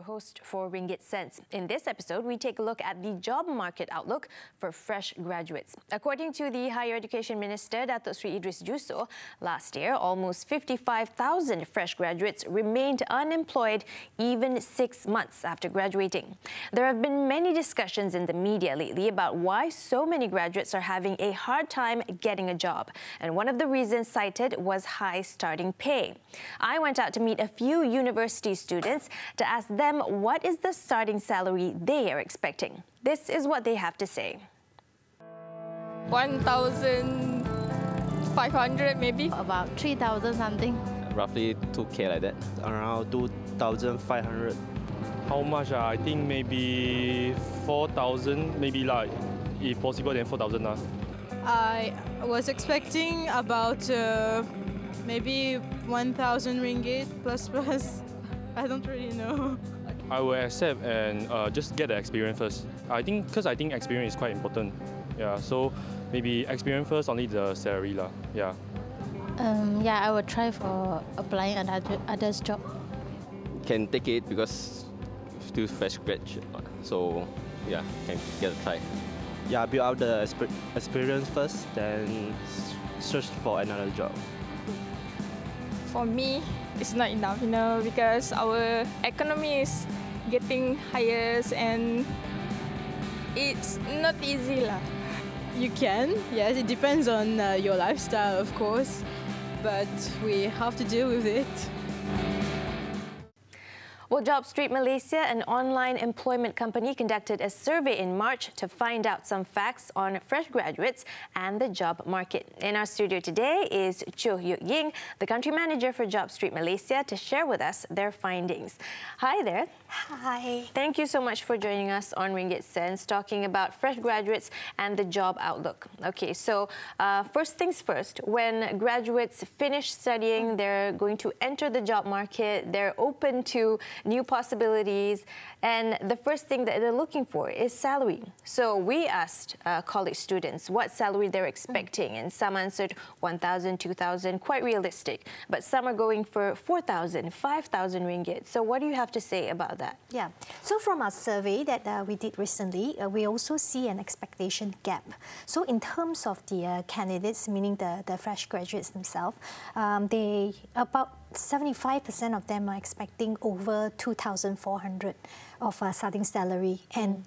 your host for Ringgit Sense. In this episode, we take a look at the job market outlook for fresh graduates. According to the Higher Education Minister, Datuk Sri Idris Juso, last year, almost 55,000 fresh graduates remained unemployed even 6 months after graduating. There have been many discussions in the media lately about why so many graduates are having a hard time getting a job. And one of the reasons cited was high starting pay. I went out to meet a few university students to ask them what is the starting salary they are expecting. This is what they have to say. 1,500 maybe. About 3,000 something. Roughly 2K like that. Around 2,500. How much? I think maybe 4,000, maybe like, if possible, then 4,000. I was expecting about maybe 1,000 ringgit plus. I don't really know. I will accept and just get the experience first. Because I think experience is quite important. Yeah, so maybe experience first, only the salary lah. Yeah. Yeah, I will try for applying others job. Can take it because still fresh graduate, so yeah, can get a try. Yeah, build out the experience first, then search for another job. For me, it's not enough, because our economy is getting higher and it's not easy lah. You can, yes, it depends on your lifestyle, of course, but we have to deal with it. Well, JobStreet Malaysia, an online employment company, conducted a survey in March to find out some facts on fresh graduates and the job market. In our studio today is Cho Yuk Ying, the country manager for JobStreet Malaysia, to share with us their findings. Hi there. Hi. Thank you so much for joining us on Ringgit Sense, talking about fresh graduates and the job outlook. Okay, so first things first, when graduates finish studying, they're going to enter the job market, they're open to new possibilities, and the first thing that they're looking for is salary. So we asked college students what salary they're expecting, and some answered 1,000, 2,000, quite realistic, but some are going for 4,000, 5,000 ringgit. So what do you have to say about that? Yeah, so from our survey that we did recently, we also see an expectation gap. So in terms of the candidates, meaning the fresh graduates themselves, they about 75% of them are expecting over 2,400 of starting salary, and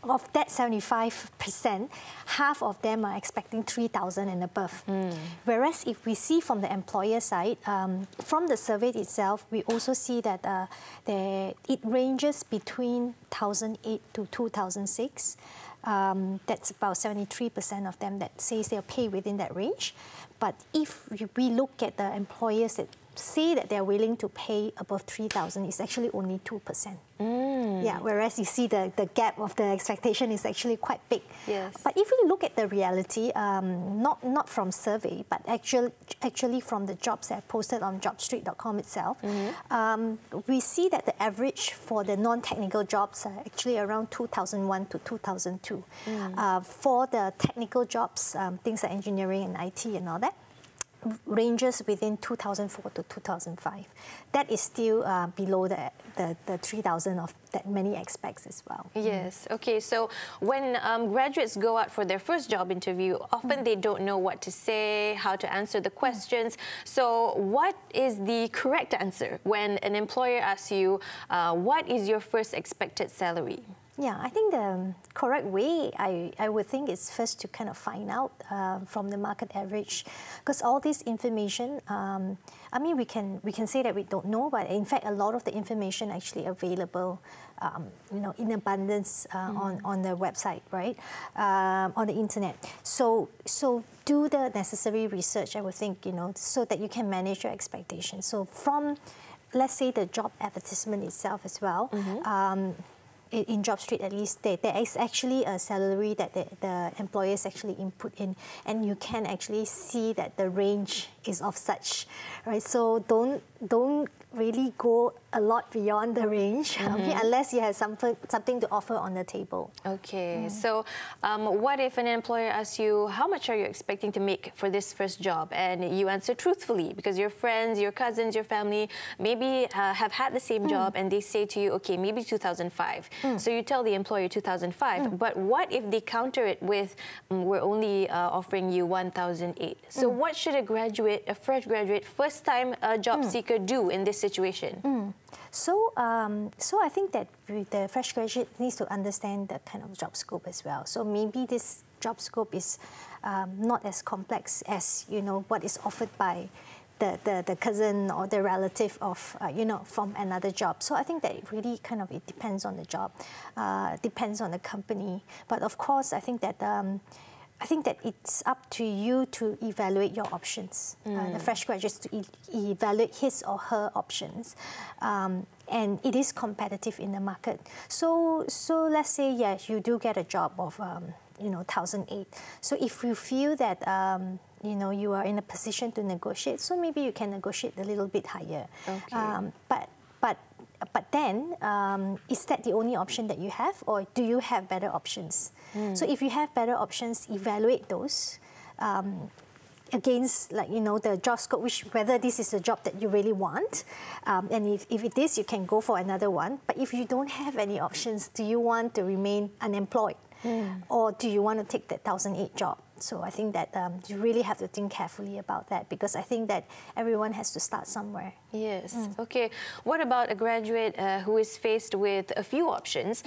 of that 75%, half of them are expecting 3,000 and above. Whereas if we see from the employer side, from the survey itself, we also see that it ranges between 1,008 to 2,006. That's about 73% of them that says they'll pay within that range. But if we look at the employers that say that they're willing to pay above 3,000, it's actually only 2%. Yeah, whereas you see the gap of the expectation is actually quite big. Yes. But if we look at the reality, not from survey, but actually from the jobs that are posted on jobstreet.com itself, we see that the average for the non-technical jobs are actually around 2,001 to 2,002. For the technical jobs, things like engineering and IT and all that, ranges within 2004 to 2005. That is still below the 3,000 of that many expects as well. Yes. Okay. So when graduates go out for their first job interview, often they don't know what to say, how to answer the questions. So what is the correct answer when an employer asks you, what is your first expected salary? Yeah, I think the correct way, I would think, is first to kind of find out from the market average, because all this information, I mean, we can say that we don't know, but in fact, a lot of the information actually available, in abundance on the website, right, on the internet. So do the necessary research, I would think, so that you can manage your expectations. So from, let's say, the job advertisement itself as well. In JobStreet, at least, there is actually a salary that the employers actually input in, and you can actually see that the range is of such, right? So don't really go a lot beyond the range, unless you have something to offer on the table. Okay, so what if an employer asks you, how much are you expecting to make for this first job? And you answer truthfully because your friends, your cousins, your family maybe have had the same job, and they say to you, okay, maybe 2005. So you tell the employer 2005, but what if they counter it with, we're only offering you 1,008? So what should a fresh graduate, first-time job seeker do in this situation? So I think that the fresh graduate needs to understand the kind of job scope as well. So maybe this job scope is not as complex as what is offered by the cousin or the relative of from another job. So I think that it really it depends on the job, depends on the company. But of course, I think that it's up to you to evaluate your options. The fresh graduates to evaluate his or her options, and it is competitive in the market. So let's say yes, you do get a job of 1,008. So if you feel that you are in a position to negotiate, so maybe you can negotiate a little bit higher. Okay. But then, is that the only option that you have, or do you have better options? So if you have better options, evaluate those against, the job scope, whether this is a job that you really want, and if it is, you can go for another one. But if you don't have any options, do you want to remain unemployed, or do you want to take that 1,008 job? So I think that you really have to think carefully about that, because I think that everyone has to start somewhere. Yes. Okay. What about a graduate who is faced with a few options?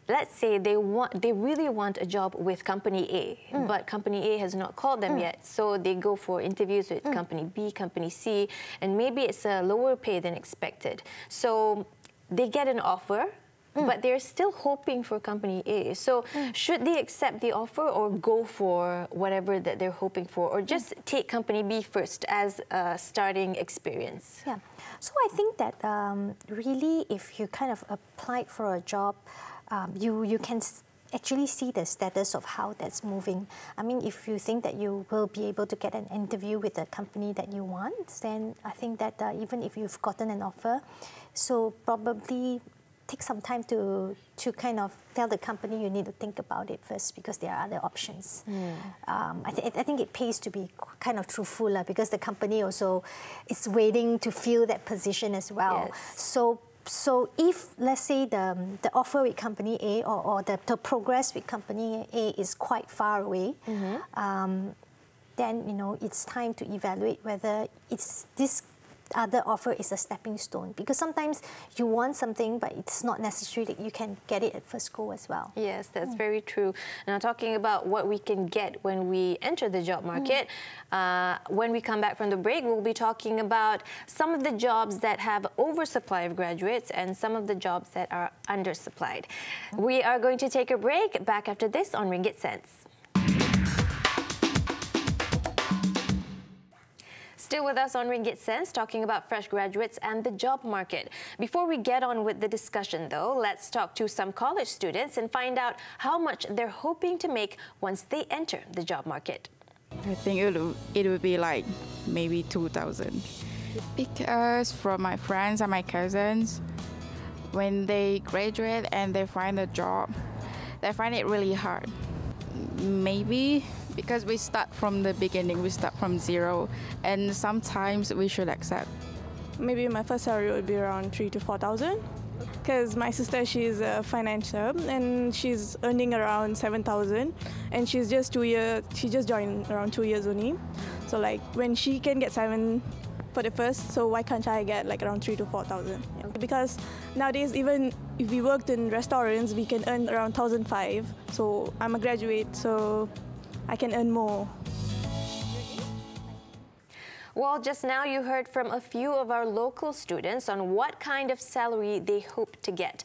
Let's say they really want a job with company A, but company A has not called them yet. So they go for interviews with company B, company C, and maybe it's a lower pay than expected. So they get an offer, but they're still hoping for company A. So should they accept the offer or go for whatever that they're hoping for, or just take company B first as a starting experience? Yeah. So I think that really, if you applied for a job, you can actually see the status of how that's moving. I mean, if you think that you will be able to get an interview with the company that you want, then I think that even if you've gotten an offer, so probably take some time to tell the company you need to think about it first, because there are other options. I think it pays to be truthful, because the company also is waiting to fill that position as well. Yes. So if, let's say, the offer with company A or the progress with company A is quite far away, then it's time to evaluate whether this other offer is a stepping stone, because sometimes you want something, but it's not necessary that you can get it at first go as well. Yes, that's very true. Now, talking about what we can get when we enter the job market, when we come back from the break, we'll be talking about some of the jobs that have oversupply of graduates and some of the jobs that are undersupplied. We are going to take a break. Back after this on Ringgit Sense. Still with us on Ringgit Sense, talking about fresh graduates and the job market. Before we get on with the discussion, though, let's talk to some college students and find out how much they're hoping to make once they enter the job market. I think it would be like maybe 2,000. Because from my friends and my cousins, when they graduate and they find a job, they find it really hard. Maybe because we start from the beginning, we start from zero, and sometimes we should accept. Maybe my first salary would be around 3,000 to 4,000, because my sister, she's a financier and she's earning around 7,000, and she just joined around 2 years only. So like when she can get 7 for the first, so why can't I get like around 3,000 to 4,000? Yeah. Because nowadays, even if we worked in restaurants, we can earn around 1,500. So I'm a graduate, so I can earn more. Well, just now you heard from a few of our local students on what kind of salary they hope to get.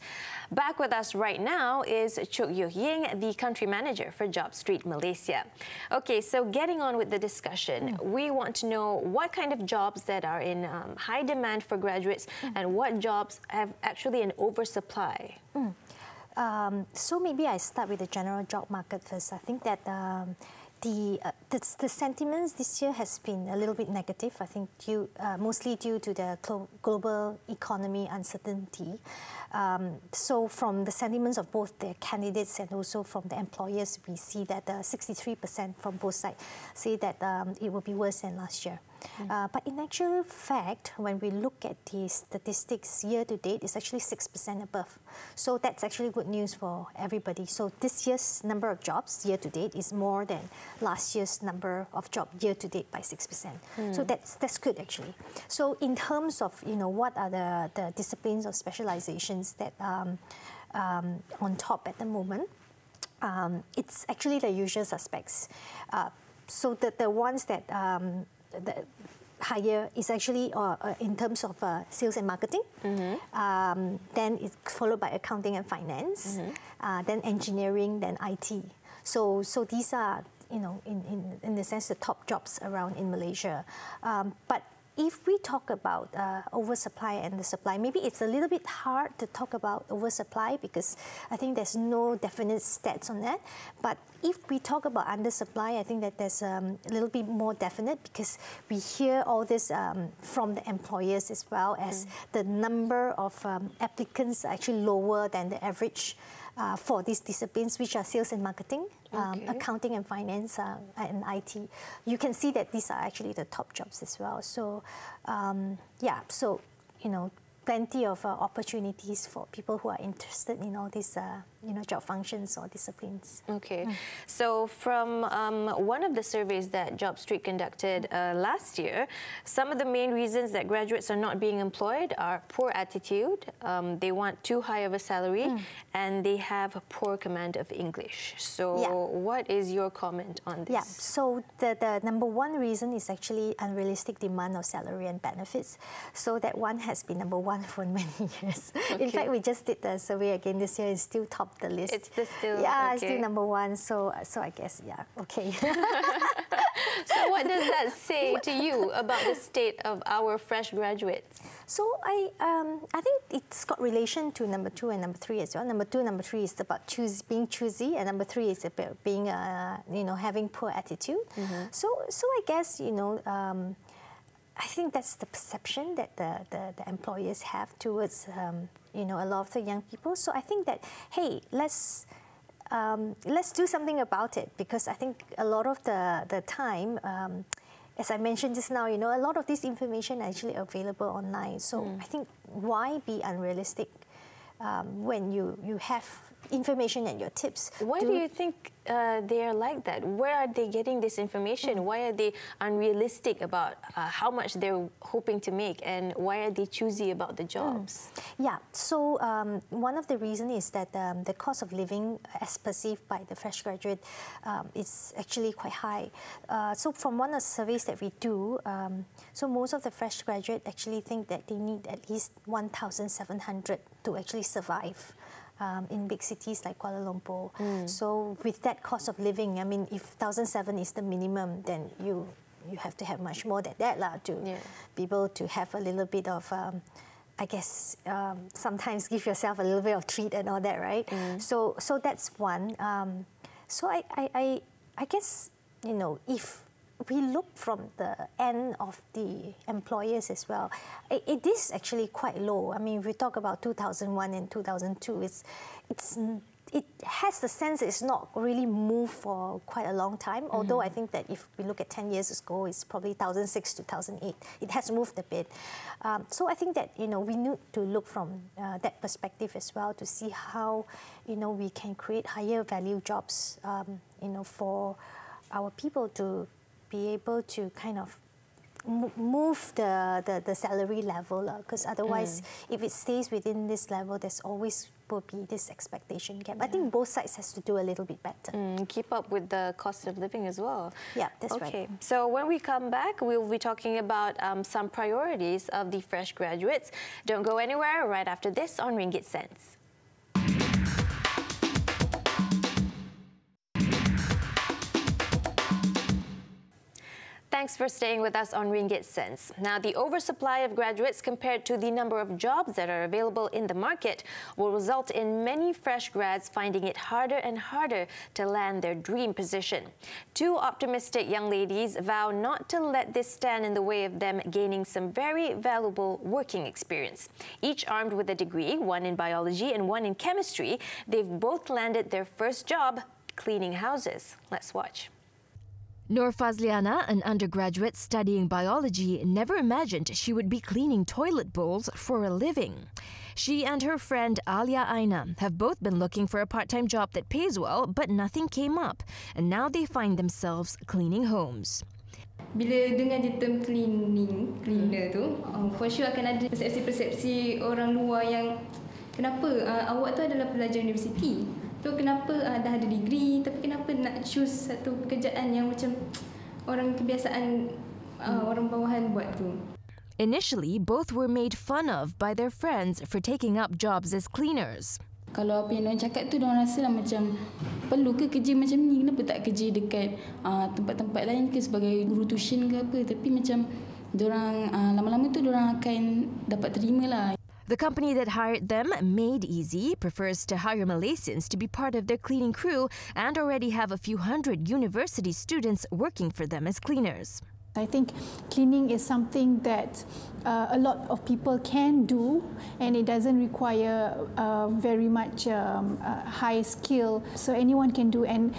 Back with us right now is Chuk Yoh Ying, the country manager for Job Street Malaysia. Okay, so getting on with the discussion, we want to know what kind of jobs that are in high demand for graduates and what jobs have actually an oversupply. So maybe I start with the general job market first. I think that the sentiments this year has been a little bit negative, I think, mostly due to the global economy uncertainty. So from the sentiments of both the candidates and also from the employers, we see that 63% from both sides say that it will be worse than last year. But in actual fact, when we look at the statistics year to date, it's actually 6% above. So that's actually good news for everybody. So this year's number of jobs year to date is more than last year's number of jobs year to date by 6%. So that's good actually. So in terms of what are the disciplines or specializations that on top at the moment, it's actually the usual suspects. So the ones that the higher is actually in terms of sales and marketing. Then it's followed by accounting and finance. Then engineering, then IT. So these are in the sense the top jobs around in Malaysia. But if we talk about oversupply and the supply, maybe it's a little bit hard to talk about oversupply because I think there's no definite stats on that. But if we talk about undersupply, I think that there's a little bit more definite because we hear all this from the employers as well as the number of applicants are actually lower than the average for these disciplines, which are sales and marketing, accounting and finance, and IT. You can see that these are actually the top jobs as well. So, yeah, so, plenty of opportunities for people who are interested in all these, job functions or disciplines. Okay. So from one of the surveys that JobStreet conducted last year, some of the main reasons that graduates are not being employed are poor attitude, they want too high of a salary, and they have a poor command of English. So what is your comment on this? Yeah, so the number one reason is actually unrealistic demand of salary and benefits. So that one has been number one for many years. In fact, we just did the survey again this year. It's still topped the list. It's still it's still number one. So I guess okay. So what does that say to you about the state of our fresh graduates? So I think it's got relation to number 2 and number 3 as well. Number 2, number 3 is about being choosy, and number 3 is about being having poor attitude. So I guess I think that's the perception that the employers have towards a lot of the young people. So I think that, hey, let's do something about it, because I think a lot of the time, as I mentioned just now, a lot of this information are actually available online. So I think why be unrealistic when you have information and your tips? Why do you think they are like that? Where are they getting this information? Why are they unrealistic about how much they're hoping to make, and why are they choosy about the jobs? Yeah, so one of the reasons is that the cost of living as perceived by the fresh graduate is actually quite high. So from one of the surveys that we do, so most of the fresh graduate actually think that they need at least 1,700 to actually survive. In big cities like Kuala Lumpur. So with that cost of living, I mean, if 1,007 is the minimum, then you have to have much more than that to be able to have a little bit of, I guess, sometimes give yourself a little bit of treat and all that, right? So that's one. So I guess, if we look from the end of the employers as well, it is actually quite low. I mean, if we talk about 2001 and 2002, it has the sense it's not really moved for quite a long time. Although I think that if we look at 10 years ago, it's probably 2006 to 2008. It has moved a bit. So I think that we need to look from that perspective as well to see how we can create higher value jobs for our people to be able to kind of move the salary level, because otherwise, if it stays within this level, there's always will be this expectation gap. I think both sides has to do a little bit better. Keep up with the cost of living as well. Yeah, that's right. Okay, so when we come back, we'll be talking about some priorities of the fresh graduates. Don't go anywhere. Right after this on Ringgit Sense. Thanks for staying with us on Ringgit Sense. Now, the oversupply of graduates compared to the number of jobs that are available in the market will result in many fresh grads finding it harder and harder to land their dream position. Two optimistic young ladies vow not to let this stand in the way of them gaining some very valuable working experience. Each armed with a degree, one in biology and one in chemistry, they've both landed their first job cleaning houses. Let's watch. Nur Fazliana, an undergraduate studying biology, never imagined she would be cleaning toilet bowls for a living. She and her friend Alia Aina have both been looking for a part-time job that pays well, but nothing came up, and now they find themselves cleaning homes. Bila dengar je term cleaner tu, for sure akan ada persepsi-persepsi orang luar yang kenapa awak tu adalah pelajar universiti. So kenapa dah ada degree tapi kenapa nak choose satu pekerjaan yang macam orang kebiasaan orang bawahan buat tu. Initially, both were made fun of by their friends for taking up jobs as cleaners. Kalau apa yang diorang cakap tu, diorang rasa lah macam perlu ke kerja macam ni, kenapa tak kerja dekat tempat-tempat lain ke sebagai guru tuition ke apa. Tapi macam diorang lama-lama tu diorang akan dapat terima lah. The company that hired them, Made Easy, prefers to hire Malaysians to be part of their cleaning crew and already have a few hundred university students working for them as cleaners. I think cleaning is something that a lot of people can do, and it doesn't require very much high skill. So anyone can do, and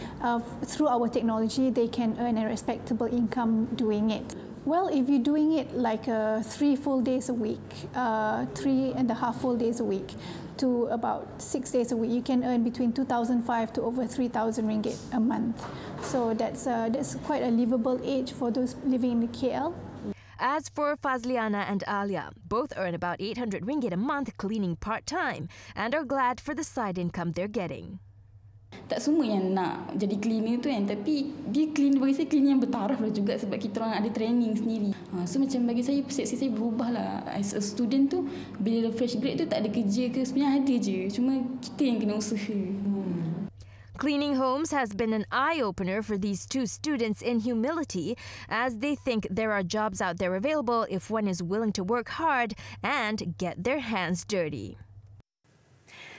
through our technology, they can earn a respectable income doing it. Well, if you're doing it like 3 full days a week, 3.5 full days a week, to about 6 days a week, you can earn between 2,500 to over 3,000 ringgit a month. So that's quite a livable age for those living in the KL. As for Fazliana and Alia, both earn about 800 ringgit a month cleaning part-time and are glad for the side income they're getting. Tak semua yang nak jadi cleaner tu kan, tapi dia clean, bagi saya cleaner yang bertaraf lah juga sebab kita orang ada training sendiri. So macam bagi saya persepsi saya berubah lah. As a student tu, bila fresh grade tu tak ada kerja ke, sebenarnya ada je. Cuma kita yang kena usaha. Cleaning homes has been an eye-opener for these two students in humility, as they think there are jobs out there available if one is willing to work hard and get their hands dirty.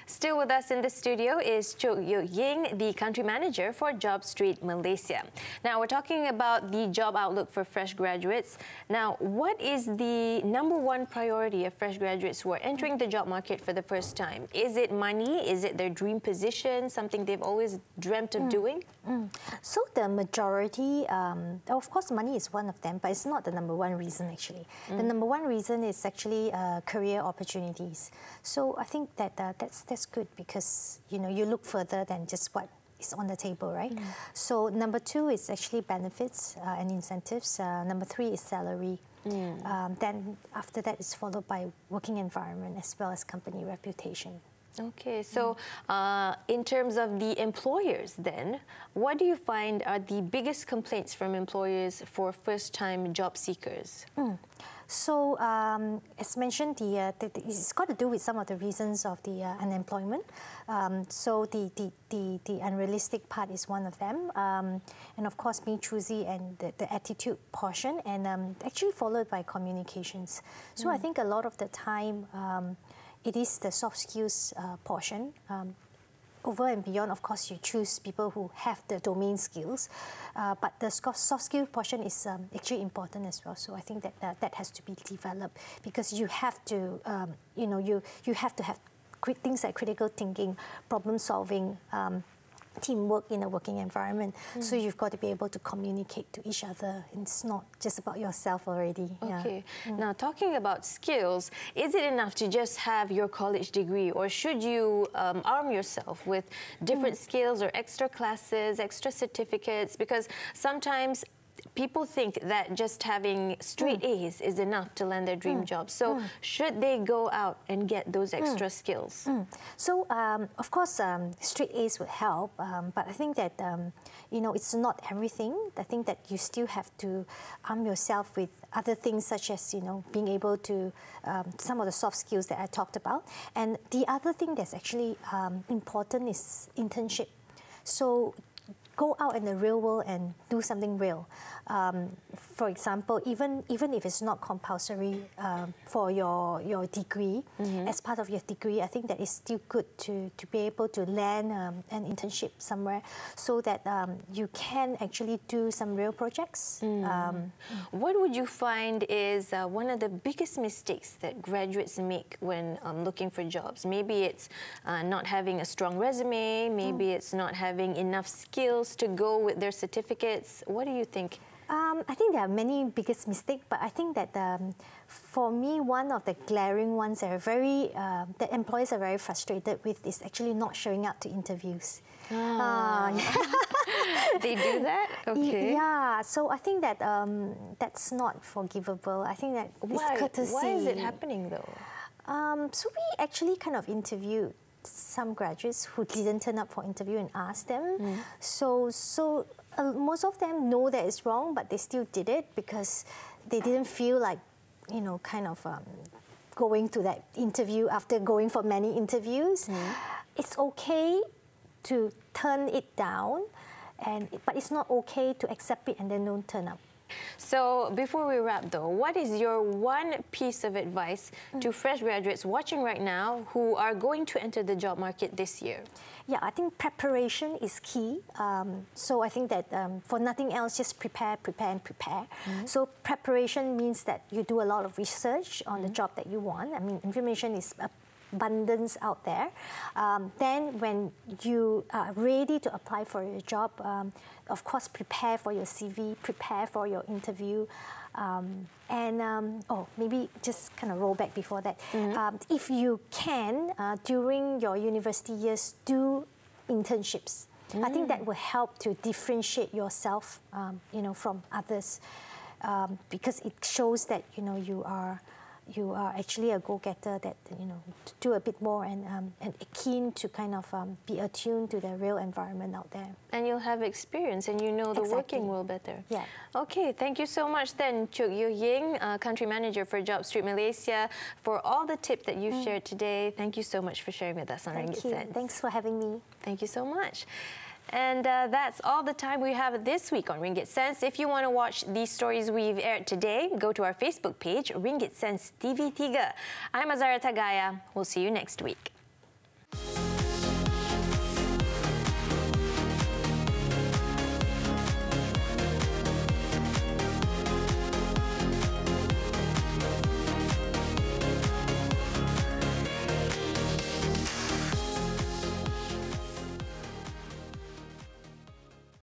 Still with us in the studio is Chok Yok Ying, the country manager for Job Street Malaysia. Now, we're talking about the job outlook for fresh graduates. Now, what is the #1 priority of fresh graduates who are entering the job market for the first time? Is it money? Is it their dream position, something they've always dreamt of doing? So the majority, of course, money is one of them, but it's not the #1 reason actually. The #1 reason is actually career opportunities. So I think that that's good because you look further than just what is on the table, right? So #2 is actually benefits and incentives. #3 is salary. Then after that is followed by working environment as well as company reputation. Okay, so in terms of the employers then, what do you find are the biggest complaints from employers for first-time job seekers? So, as mentioned, it's got to do with some of the reasons of the unemployment. So the unrealistic part is one of them, and of course being choosy and the attitude portion, and actually followed by communications. So I think a lot of the time it is the soft skills portion. Over and beyond, of course, you choose people who have the domain skills, but the soft skill portion is actually important as well. So I think that has to be developed because you have to, you have to have things like critical thinking, problem solving, teamwork in a working environment. So you've got to be able to communicate to each other. It's not just about yourself already. Okay. Now, talking about skills, is it enough to just have your college degree, or should you arm yourself with different skills or extra classes, extra certificates? Because sometimes people think that just having straight A's is enough to land their dream job. So should they go out and get those extra skills? So, of course, straight A's would help, but I think that, it's not everything. I think that you still have to arm yourself with other things such as, being able to, some of the soft skills that I talked about. And the other thing that's actually important is internship. So go out in the real world and do something real. For example, even if it's not compulsory for your degree, as part of your degree, I think that it's still good to be able to land an internship somewhere so that you can actually do some real projects. What would you find is one of the biggest mistakes that graduates make when looking for jobs? Maybe it's not having a strong resume, maybe it's not having enough skills to go with their certificates. What do you think? I think there are many biggest mistakes, but I think that for me, one of the glaring ones that are that employers are very frustrated with is actually not showing up to interviews. They do that? Okay. Yeah, so I think that that's not forgivable. I think that it's courtesy. Why is it happening though? So we actually kind of interviewed some graduates who didn't turn up for interview and asked them. So most of them know that it's wrong, but they still did it because they didn't feel like, you know, kind of going to that interview after going for many interviews. It's okay to turn it down, but it's not okay to accept it and then don't turn up. So before we wrap though, what is your one piece of advice to fresh graduates watching right now who are going to enter the job market this year? Yeah, I think preparation is key. So I think that for nothing else, just prepare, prepare, and prepare. So preparation means that you do a lot of research on the job that you want. I mean, information is abundance out there. Then when you are ready to apply for your job, of course, prepare for your CV, prepare for your interview, maybe just kind of roll back before that. If you can, during your university years, do internships. I think that will help to differentiate yourself, you know, from others, because it shows that, you know, you are actually a go-getter, that, you know, to do a bit more and keen to kind of be attuned to the real environment out there. And you'll have experience and you know the working world better. Yeah. Okay, thank you so much then, Chuk Yu Ying, Country Manager for Job Street Malaysia, for all the tips that you've shared today. Thank you so much for sharing with us on Ringgit Sense. Thanks for having me. Thank you so much. And that's all the time we have this week on Ringgit Sense. If you want to watch these stories we've aired today, go to our Facebook page, Ringgit Sense TV3. I'm Azara Tagaya. We'll see you next week.